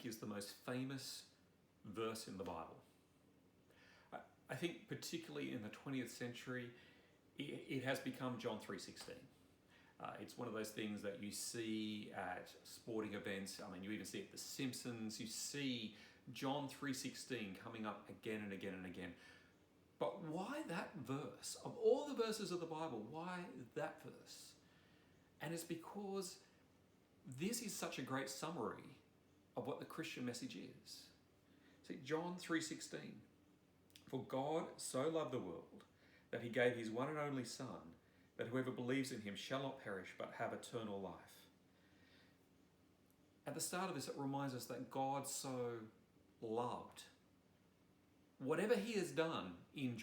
think is the most famous verse in the Bible. I think particularly in the 20th century, it has become John 3:16. It's one of those things that you see at sporting events. I mean, you even see it at The Simpsons. You see John 3:16 coming up again and again and again. But why that verse? Of all the verses of the Bible, why that verse? And it's because this is such a great summary of what the Christian message is. See, John 3:16. For God so loved the world that he gave his one and only Son, that whoever believes in him shall not perish but have eternal life. At the start of this, it reminds us that God so loved. Whatever he has done in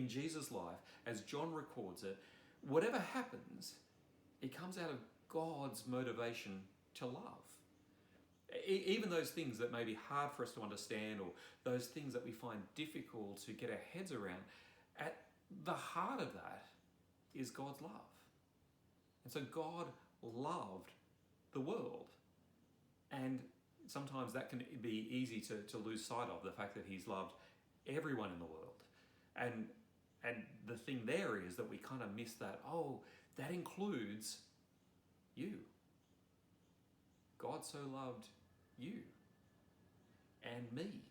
Jesus' life, as John records it, whatever happens, it comes out of God's motivation to love. Even those things that may be hard for us to understand, or those things that we find difficult to get our heads around, at the heart of that is God's love. And so God loved the world. And sometimes that can be easy to lose sight of, the fact that he's loved everyone in the world. And the thing there is that we kind of miss that, that includes you. God so loved you and me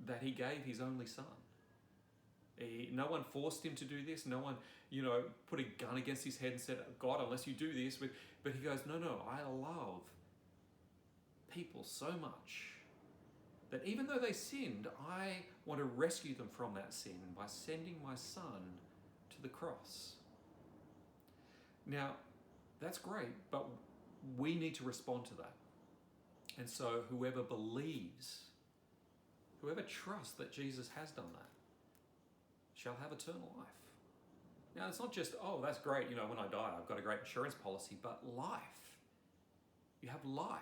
that he gave his only Son. No one forced him to do this. No one, put a gun against his head and said, God, unless you do this. But he goes, no, I love people so much that even though they sinned, I want to rescue them from that sin by sending my Son to the cross. Now, that's great, but we need to respond to that. And so whoever believes, whoever trusts that Jesus has done that, shall have eternal life. Now, it's not just, that's great, when I die, I've got a great insurance policy, but life. You have life.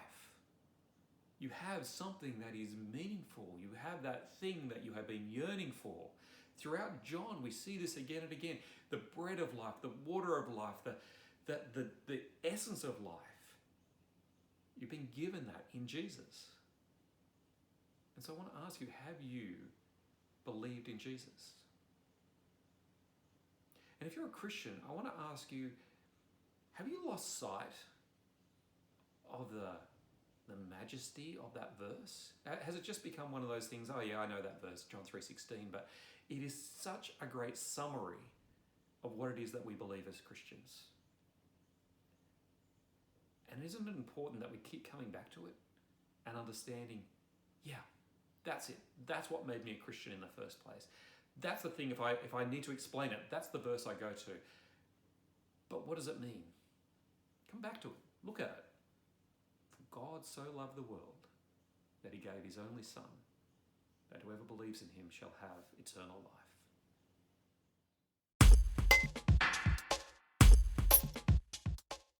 You have something that is meaningful. You have that thing that you have been yearning for. Throughout John, we see this again and again. The bread of life, the water of life, the essence of life. You've been given that in Jesus. And so I want to ask you, have you believed in Jesus? And if you're a Christian, I want to ask you, have you lost sight of the majesty of that verse? Has it just become one of those things, I know that verse, John 3:16, but it is such a great summary of what it is that we believe as Christians. And isn't it important that we keep coming back to it and understanding, that's it. That's what made me a Christian in the first place. That's the thing, if I need to explain it, that's the verse I go to. But what does it mean? Come back to it. Look at it. For God so loved the world that he gave his only Son, that whoever believes in him shall have eternal life.